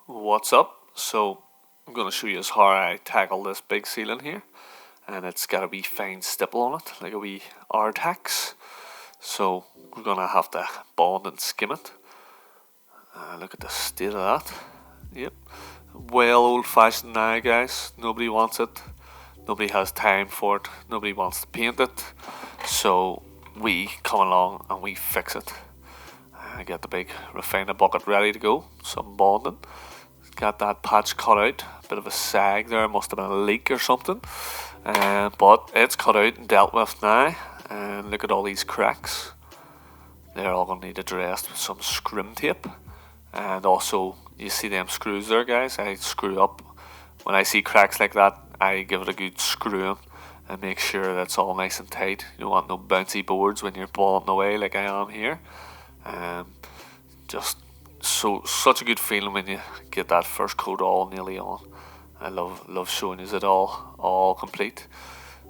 What's up? So I'm going to show you how I tackle this big ceiling here, and it's got a wee fine stipple on it, like a wee artex. So we're going to have to bond and skim it. Look at the state of that. Yep, well old fashioned now, guys. Nobody wants it. Nobody has time for it. Nobody wants to paint it. So we come along and we fix it. I get the big refiner bucket ready to go. Some bonding. Got that patch cut out, a bit of a sag there, must have been a leak or something, but it's cut out and dealt with now. And look at all these cracks, they're all going to need addressed with some scrim tape. And also you see them screws there, guys. I screw up when I see cracks like that. I give it a good screwing and make sure that's all nice and tight. You don't want no bouncy boards when you're balling away like I am here. Just such a good feeling when you get that first coat all nearly on. I love showing you it all complete.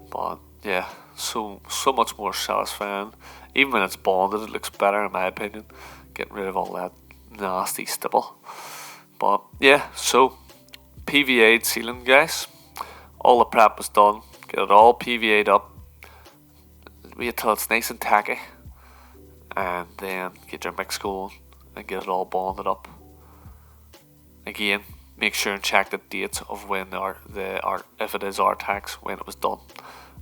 But yeah, so much more satisfying. Even when it's bonded, it looks better in my opinion. Getting rid of all that nasty stipple. But yeah, so PVA'd ceiling, guys. All the prep was done. Get it all PVA'd up. Wait till it's nice and tacky, and then get your mix going and get it all bonded up. Again, make sure and check the dates of when if it is artex, when it was done,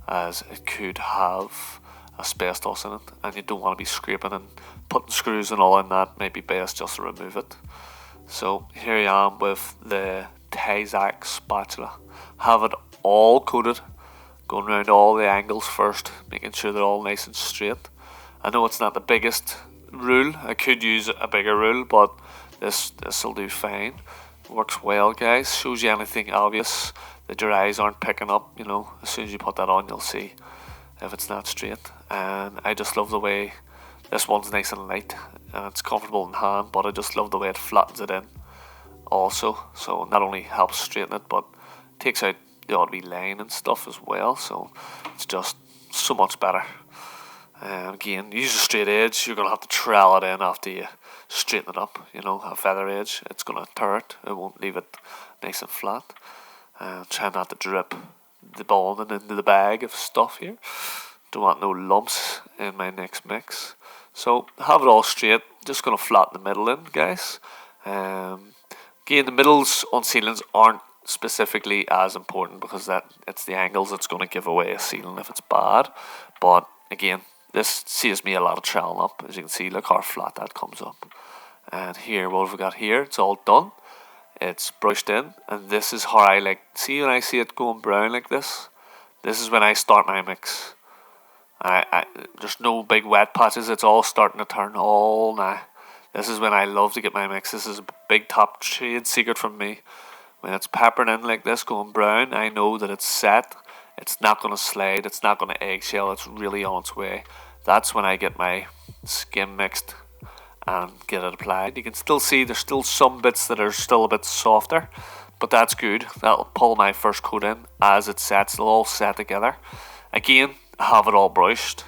as it could have asbestos in it, and you don't want to be scraping and putting screws and all in that. Maybe best just to remove it. So here I am with the Tyzac spatula. Have it all coated, going around all the angles first, making sure they're all nice and straight. I know it's not the biggest rule. I could use a bigger rule, but this'll do fine. Works well, guys. Shows you anything obvious that your eyes aren't picking up. You know, as soon as you put that on, you'll see if it's not straight. And I just love the way this one's nice and light, and it's comfortable in hand. But I just love the way it flattens it in, also. So not only helps straighten it, but takes out the odd wee line and stuff as well. So it's just so much better. Again, use a straight edge. You're going to have to trowel it in after you straighten it up. You know, a feather edge, it's going to tear it. It won't leave it nice and flat. Try not to drip the bonding into the bag of stuff here. Don't want no lumps in my next mix. So have it all straight. Just going to flatten the middle in, guys. Again, the middles on ceilings aren't specifically as important, because it's the angles that's going to give away a ceiling if it's bad. But again, this saves me a lot of troweling up. As you can see, look how flat that comes up. And here, what have we got here? It's all done. It's brushed in, and this is how I like. See, when I see it going brown like this, this is when I start my mix. There's no big wet patches. It's all starting to turn all now. This is when I love to get my mix. This is a big top trade secret from me. When it's peppering in like this, going brown, I know that it's set. It's not going to slide. It's not going to eggshell. It's really on its way. That's when I get my skim mixed and get it applied. You can still see there's still some bits that are still a bit softer, but that's good. That'll pull my first coat in as it sets. They'll all set together. Again, have it all brushed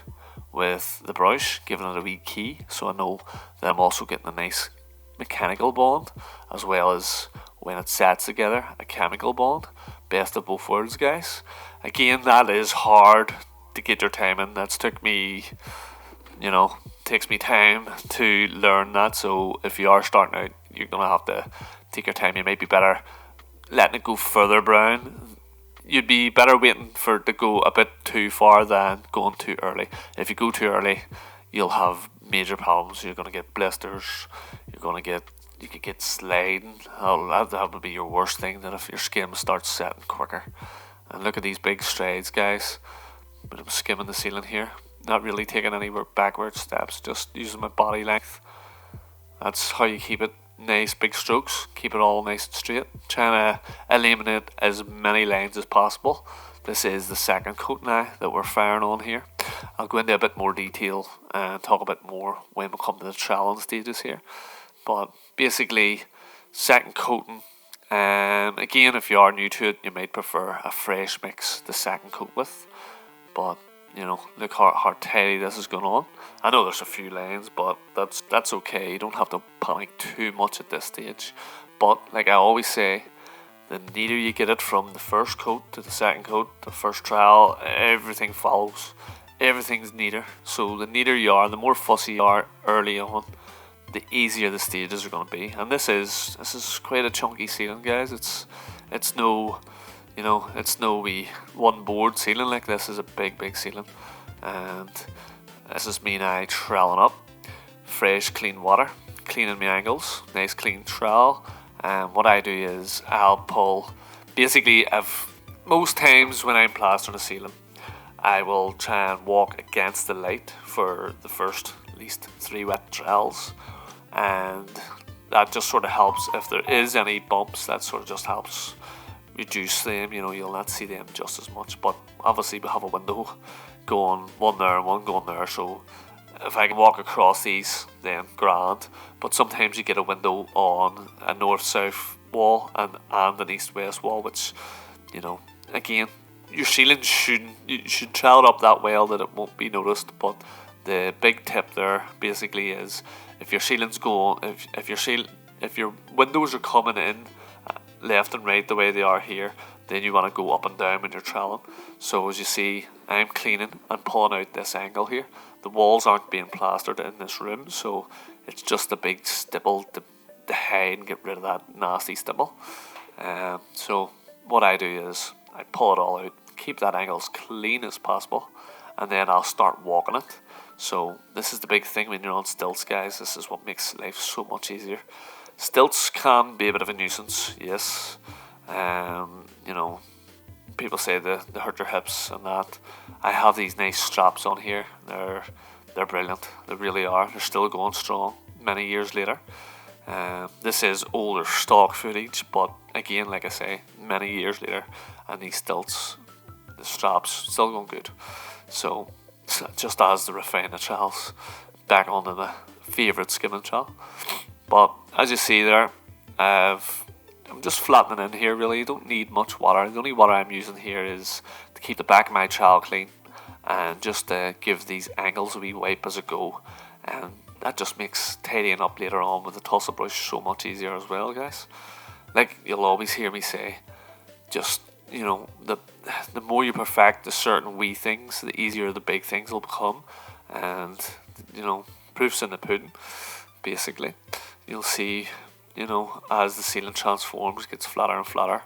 with the brush, giving it a wee key, so I know that I'm also getting a nice mechanical bond, as well as when it sets together, a chemical bond. Best of both worlds, guys. Again, that is hard to get your time in. That's took me, takes me time to learn that. So if you are starting out, you're going to have to take your time. You might be better letting it go further brown. You'd be better waiting for it to go a bit too far than going too early. If you go too early, you'll have major problems. You're going to get blisters. You could get sliding. That would be your worst thing, that if your skim starts setting quicker. And look at these big strides, guys. But I'm skimming the ceiling here. Not really taking any backward steps, just using my body length. That's how you keep it nice, big strokes. Keep it all nice and straight. Trying to eliminate as many lines as possible. This is the second coat now that we're firing on here. I'll go into a bit more detail and talk a bit more when we come to the troweling stages here. But basically, second coating. Again, if you are new to it, you might prefer a fresh mix the second coat with. But look how tidy this is going on. I know there's a few lines, but that's okay. You don't have to panic too much at this stage. But like I always say, the neater you get it from the first coat to the second coat, the first trowel, everything follows. Everything's neater. So the neater you are, the more fussy you are early on, the easier the stages are going to be. And this is quite a chunky ceiling, guys. It's no wee one board ceiling. Like, this is a big ceiling, and this is me now troweling up, fresh clean water, cleaning my angles, nice clean trowel. And what I do is I'll pull, basically, most times when I'm plastering a ceiling, I will try and walk against the light for the first at least 3 wet trowels, and that just sort of helps. If there is any bumps, that sort of just helps reduce them. You'll not see them just as much. But obviously we have a window going, one there and one going there, so if I can walk across these, then grand. But sometimes you get a window on a north-south wall and an east-west wall, which, again, your ceiling you should trowel it up that well that it won't be noticed. But the big tip there basically is, if your ceiling's going, if your windows are coming in left and right the way they are here, then you want to go up and down when you're troweling. So as you see, I'm cleaning and pulling out this angle here. The walls aren't being plastered in this room, so it's just a big stipple to hide and get rid of that nasty stipple. So what I do is I pull it all out, keep that angle as clean as possible, and then I'll start walking it. So this is the big thing when you're on stilts, guys. This is what makes life so much easier. Stilts can be a bit of a nuisance, yes. People say they hurt their hips and that. I have these nice straps on here. They're brilliant. They really are. They're still going strong many years later. This is older stock footage, but again, like I say, many years later, and these stilts, the straps, still going good. So just as the refine the trowels, back onto the favourite skimming trowel. But as you see there, I'm just flattening in here really. You don't need much water. The only water I'm using here is to keep the back of my trowel clean, and just to give these angles a wee wipe as I go. And that just makes tidying up later on with the tussle brush so much easier as well, guys. Like you'll always hear me say, just, the more you perfect the certain wee things, the easier the big things will become. And, proof's in the pudding, basically. You'll see, as the ceiling transforms, gets flatter and flatter.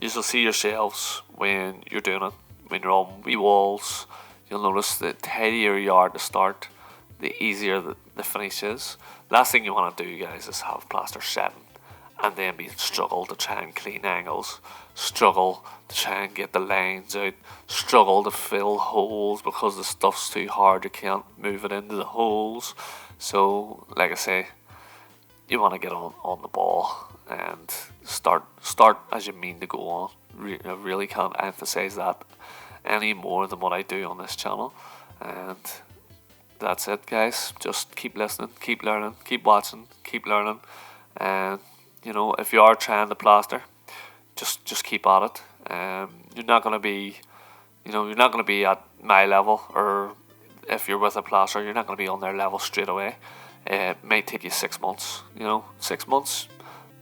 You'll see yourselves when you're doing it, when you're on wee walls. You'll notice the tidier you are to start, the easier the finish is. Last thing you want to do, guys, is have plaster setting and then struggle to try and clean angles, struggle to try and get the lines out, struggle to fill holes because the stuff's too hard, you can't move it into the holes. So, like I say, you want to get on the ball and start as you mean to go on. I really can't emphasize that any more than what I do on this channel. And that's it, guys. Just keep listening, keep learning, keep watching, keep learning. And if you are trying to plaster, just keep at it. You're not going to be at my level, or if you're with a plaster, you're not going to be on their level straight away. It might take you 6 months. 6 months,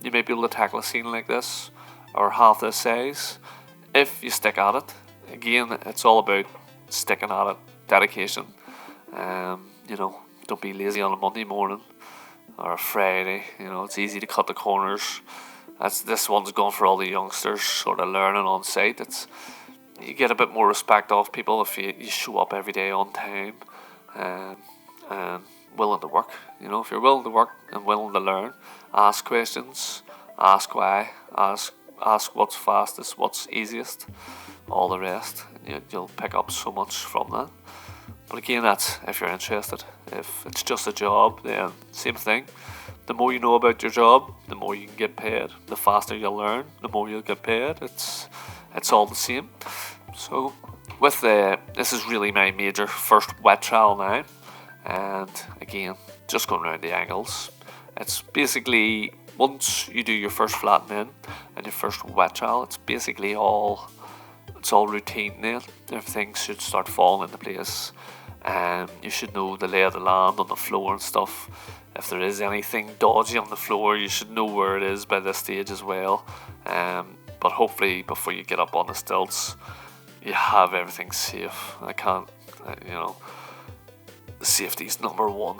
you may be able to tackle a scene like this, or half this size, if you stick at it. Again, it's all about sticking at it, dedication. Don't be lazy on a Monday morning or a Friday. It's easy to cut the corners. This one's going for all the youngsters sort of learning on site. You get a bit more respect off people if you show up every day on time and willing to work. If you're willing to work and willing to learn, ask questions, ask why, ask what's fastest, what's easiest, all the rest. You'll pick up so much from that. But again, that's if you're interested. If it's just a job, then same thing. The more you know about your job, the more you can get paid. The faster you'll learn, the more you'll get paid. It's all the same. So with this is really my major first wet trowel now. And again, just going around the angles. It's basically, once you do your first flatten in and your first wet trowel, it's basically all it's all routine then. Everything should start falling into place. You should know the lay of the land on the floor and stuff. If there is anything dodgy on the floor, you should know where it is by this stage as well. But hopefully before you get up on the stilts, you have everything safe. Safety's number one.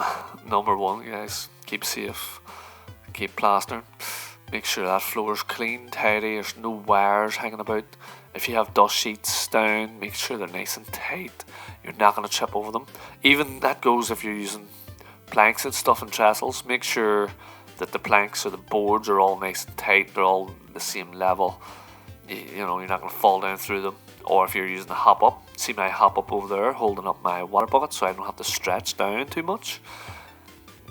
Number one, guys. Keep safe. Keep plastering. Make sure that floor's clean, tidy. There's no wires hanging about. If you have dust sheets down, make sure they're nice and tight. You're not going to trip over them. Even that goes if you're using planks and stuff and trestles. Make sure that the planks or the boards are all nice and tight. They're all the same level. You're not going to fall down through them. Or if you're using a hop up, see my hop up over there holding up my water bucket so I don't have to stretch down too much.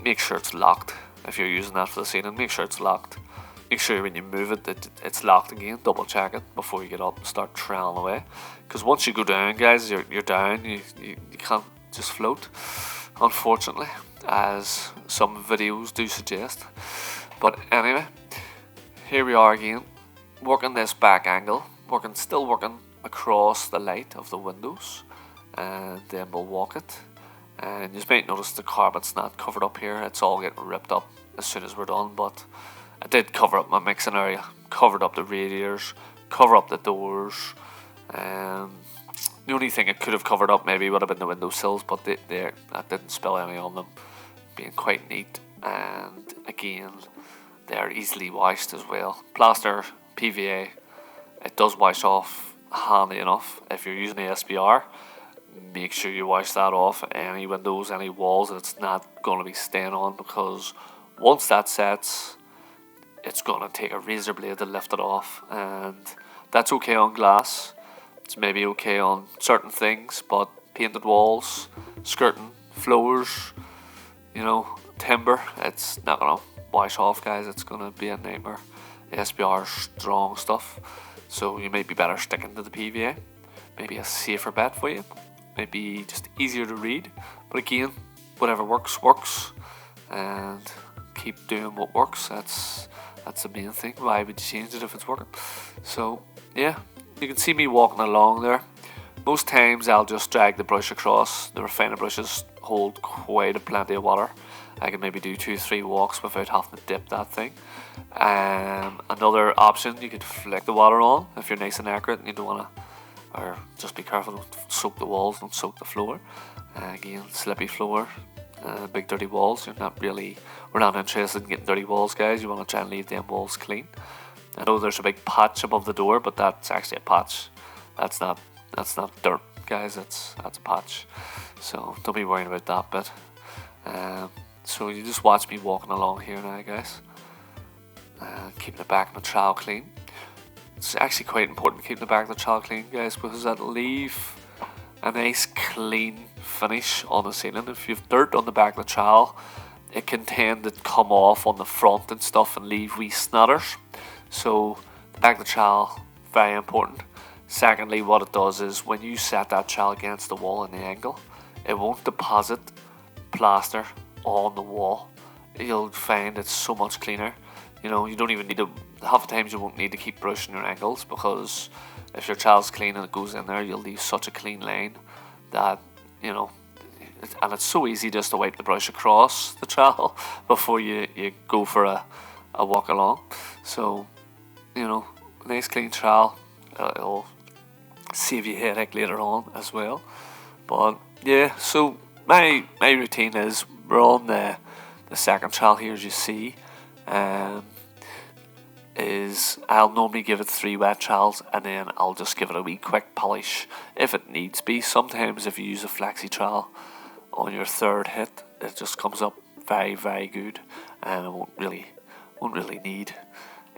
Make sure it's locked. If you're using that for the ceiling, make sure it's locked. Make sure when you move it that it's locked again. Double check it before you get up and start troweling away. Because once you go down, guys, you're down. You can't just float, unfortunately, as some videos do suggest. But anyway, here we are again, working this back angle, still working across the light of the windows, and then we'll walk it. And you might notice the carpet's not covered up here. It's all getting ripped up as soon as we're done, but I did cover up my mixing area, covered up the radiators, cover up the doors. The only thing it could have covered up maybe would have been the windowsills, but that didn't spill any on them, being quite neat. And again, they're easily washed as well. Plaster, PVA, it does wash off handy enough. If you're using ASBR, make sure you wash that off. Any windows, any walls that it's not going to be staying on, because once that sets, it's going to take a razor blade to lift it off. And that's okay on glass. It's maybe okay on certain things, but painted walls, skirting, floors, timber, it's not going to wash off, guys. It's going to be a nightmare. ASBR strong stuff, so you might be better sticking to the PVA. Maybe a safer bet for you. Maybe just easier to read. But again, whatever works. And keep doing what works. That's the main thing. Why would you change it if it's working? So yeah, you can see me walking along there. Most times I'll just drag the brush across. The refiner brushes hold quite a plenty of water. I can maybe do 2-3 walks without having to dip that thing. Another option, you could flick the water on if you're nice and accurate and you don't want to, or just be careful, don't soak the walls, don't soak the floor. Again, slippy floor, big dirty walls. We're not interested in getting dirty walls, guys. You want to try and leave them walls clean. I know there's a big patch above the door, but that's actually a patch. That's not dirt, guys. That's a patch. So don't be worrying about that bit. So you just watch me walking along here now, guys. Keeping the back of the trowel clean. It's actually quite important keeping the back of the trowel clean, guys, because that'll leave a nice clean finish on the ceiling. If you've dirt on the back of the trowel, it can tend to come off on the front and stuff and leave wee snatters. So the back of the trowel, very important. Secondly, what it does is when you set that trowel against the wall in the angle, it won't deposit plaster on the wall. You'll find it's so much cleaner. You don't even need to, half the times you won't need to keep brushing your angles, because if your trowel's clean and it goes in there, you'll leave such a clean line that, and it's so easy just to wipe the brush across the trowel before you go for a walk along. So, nice clean trowel, it'll save you headache later on as well. But yeah, so my routine is we're on the second trowel here, as you see. Is I'll normally give it 3 wet trowels and then I'll just give it a wee quick polish if it needs be. Sometimes if you use a flexi trowel on your third hit, it just comes up very, very good, and it won't really need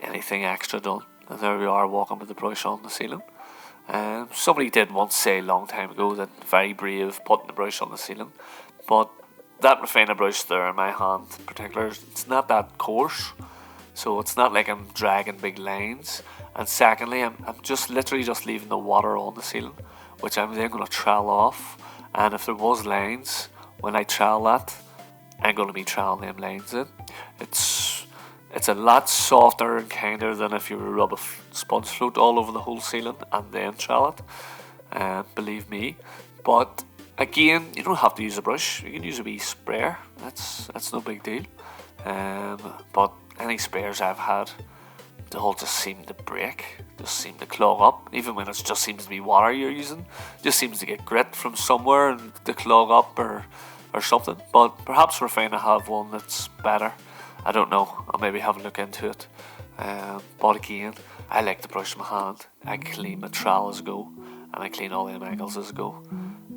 anything extra done. And there we are walking with the brush on the ceiling. Somebody did once say a long time ago that very brave putting the brush on the ceiling, but that refiner brush there in my hand in particular, it's not that coarse, so it's not like I'm dragging big lines. And secondly, I'm just literally just leaving the water on the ceiling, which I'm then going to trowel off. And if there was lines, when I trowel that, I'm going to be troweling them lines in. It's It's a lot softer and kinder than if you were to rub a sponge float all over the whole ceiling and then trowel it, believe me. But again, you don't have to use a brush, you can use a wee sprayer, that's no big deal. But any sprayers I've had, they all just seem to break, just seem to clog up, even when it just seems to be water you're using, just seems to get grit from somewhere and to clog up or something. But perhaps we're fine to have one that's better. I don't know, I'll maybe have a look into it. But again, I like to brush my hand. I clean my trowel as I go, and I clean all the ankles as I go.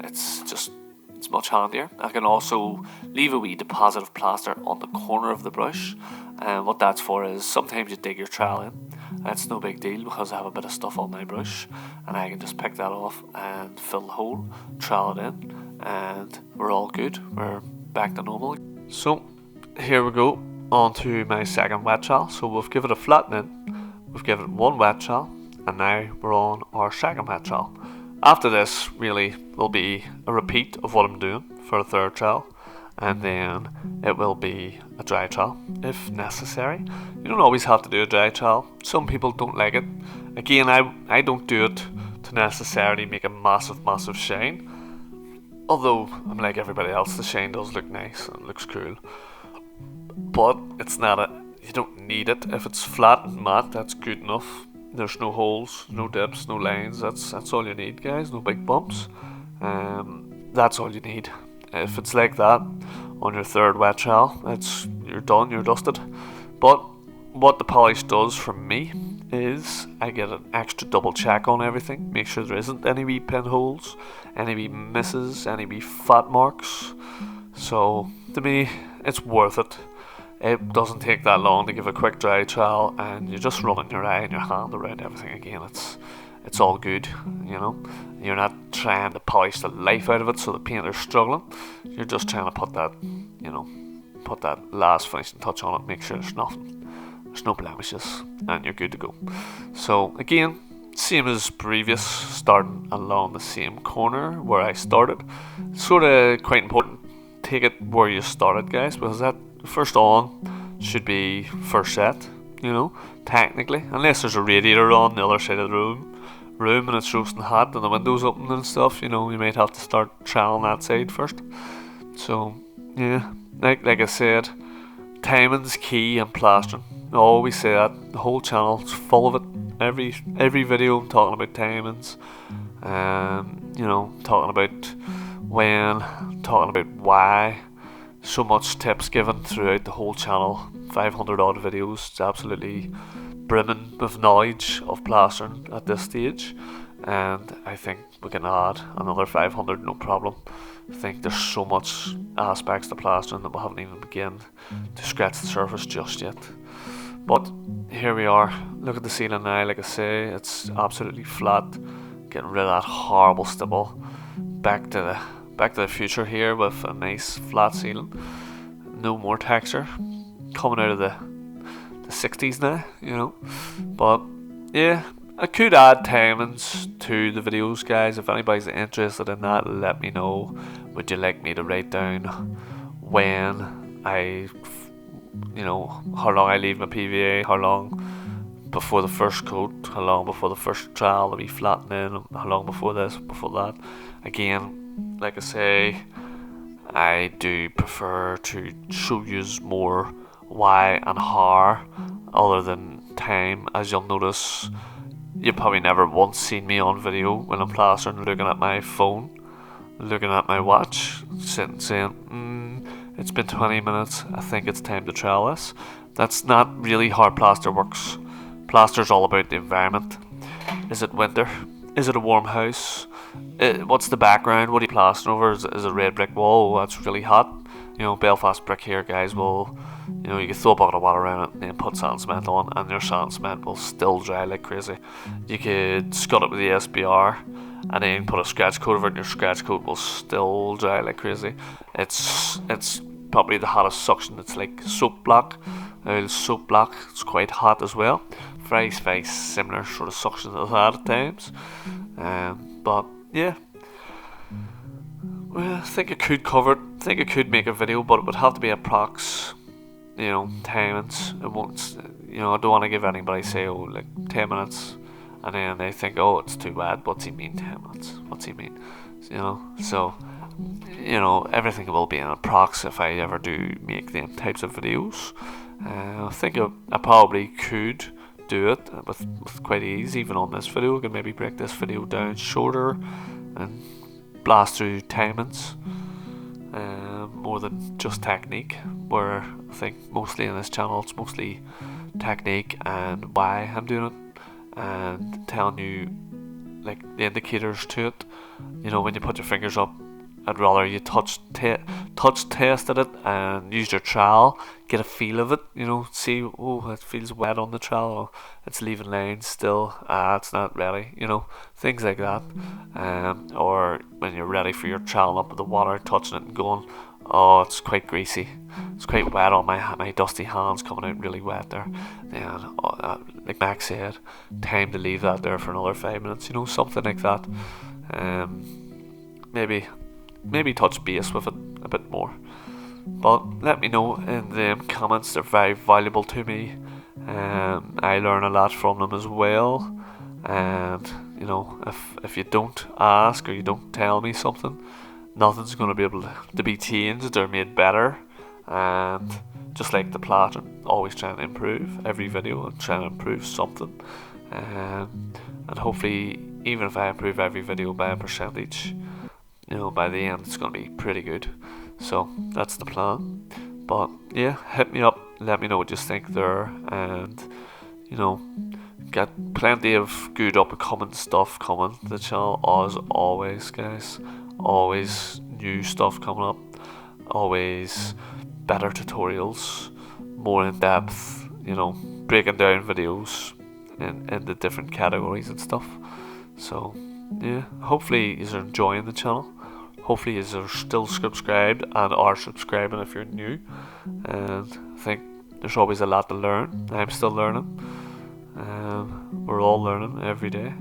It's much handier. I can also leave a wee deposit of plaster on the corner of the brush, and what that's for is sometimes you dig your trowel in. That's no big deal because I have a bit of stuff on my brush, and I can just pick that off and fill the hole, trowel it in, and we're all good. We're back to normal. So here we go, on to my second wet trowel. So we've given it a flattening, we've given it one wet trowel, and now we're on our second wet trowel. After this really will be a repeat of what I'm doing for a third trowel, and then it will be a dry trowel if necessary. You don't always have to do a dry trowel. Some people don't like it. Again, I don't do it to necessarily make a massive shine. Although I'm like everybody else, the shine does look nice and it looks cool. But it's not you don't need it. If it's flat and matte, that's good enough. There's no holes, no dips, no lines. That's all you need, guys. No big bumps. That's all you need. If it's like that on your third wet trowel, you're done, you're dusted. But what the polish does for me is I get an extra double check on everything, make sure there isn't any wee pinholes, any wee misses, any wee fat marks. So to me, it's worth it. It doesn't take that long to give a quick dry trowel, and you're just running your eye and your hand around everything again. It's all good, you know. You're not trying to polish the life out of it so the painter's struggling. You're just trying to put that last finishing touch on it, make sure there's no blemishes, and you're good to go. So again, same as previous, starting along the same corner where I started. Sort of quite important, take it where you started, guys, because that first on should be first set, you know, technically, unless there's a radiator on the other side of the room and it's roasting hot and the window's open and stuff, you know, you might have to start troweling that side first. So yeah, like I said, timing's key in plastering. I always say that. The whole channel's full of it. Every video I'm talking about timings, you know, talking about when, talking about why. So much tips given throughout the whole channel. 500 odd videos. It's absolutely brimming with knowledge of plastering at this stage, and I think we can add another 500 no problem. I think there's so much aspects to plastering that we haven't even begun to scratch the surface just yet. But here we are. Look at the ceiling now. Like I say, it's absolutely flat. Getting rid of that horrible stipple. Back to the future here with a nice flat ceiling. No more texture. Coming out of the 60s now, you know. But yeah, I could add timings to the videos, guys. If anybody's interested in that, let me know. Would you like me to write down when you know, how long I leave my PVA, how long before the first coat, how long before the first trowel to be flattening, how long before this, before that. Again, like I say, I do prefer to show you more why and how other than time. As you'll notice, you probably never once seen me on video when I'm plastering looking at my phone, looking at my watch, sitting saying, it's been 20 minutes, I think it's time to trowel this. That's not really how plaster works. Plaster's all about the environment. Is it winter? Is it a warm house? What's the background? What are you plastering over? Is it a red brick wall? Oh, that's really hot. You know, Belfast brick here, guys, will, you know, you can throw a bucket of water around it and then put sand cement on, and your sand cement will still dry like crazy. You could scud it with the SBR and then put a scratch coat over it, and your scratch coat will still dry like crazy. It's probably the hottest suction. It's like soap block. Soap block, it's quite hot as well. Very similar sort of suction to that at times. But yeah, well, I think I could cover it. I think I could make a video, but it would have to be approx, timings. It won't. I don't want to give anybody say, oh, like 10 minutes, and then they think, oh, it's too bad. What's he mean 10 minutes? What's he mean? So everything will be in a prox if I ever do make them types of videos. I think I probably could do it with quite ease. Even on this video, I could maybe break this video down shorter and blast through timings more than just technique, where I think mostly in this channel it's mostly technique and why I'm doing it, and telling you like the indicators to it. When you put your fingers up, I'd rather you touch tested it and use your trowel, get a feel of it. See, oh, it feels wet on the trowel, or it's leaving lines still. It's not ready. Things like that. Or when you're ready for your trowel up with the water, touching it and going, oh, it's quite greasy. It's quite wet on my dusty hands, coming out really wet there. Then, like Max said, time to leave that there for another 5 minutes. Something like that. Maybe touch base with it a bit more. But let me know in the comments. They're very valuable to me. I learn a lot from them as well. And if you don't ask or you don't tell me something, nothing's going to be able to be changed or made better. And just like the plastering, always trying to improve every video and trying to improve something. And hopefully, even if I improve every video by a percentage, by the end it's going to be pretty good. So that's the plan. But yeah, hit me up, let me know what you think there, and got plenty of good up and coming stuff coming to the channel as always, guys. Always new stuff coming up, always better tutorials, more in depth, breaking down videos in the different categories and stuff. So yeah, hopefully you're enjoying the channel. Hopefully you're still subscribed and are subscribing if you're new. And I think there's always a lot to learn. I'm still learning. We're all learning every day.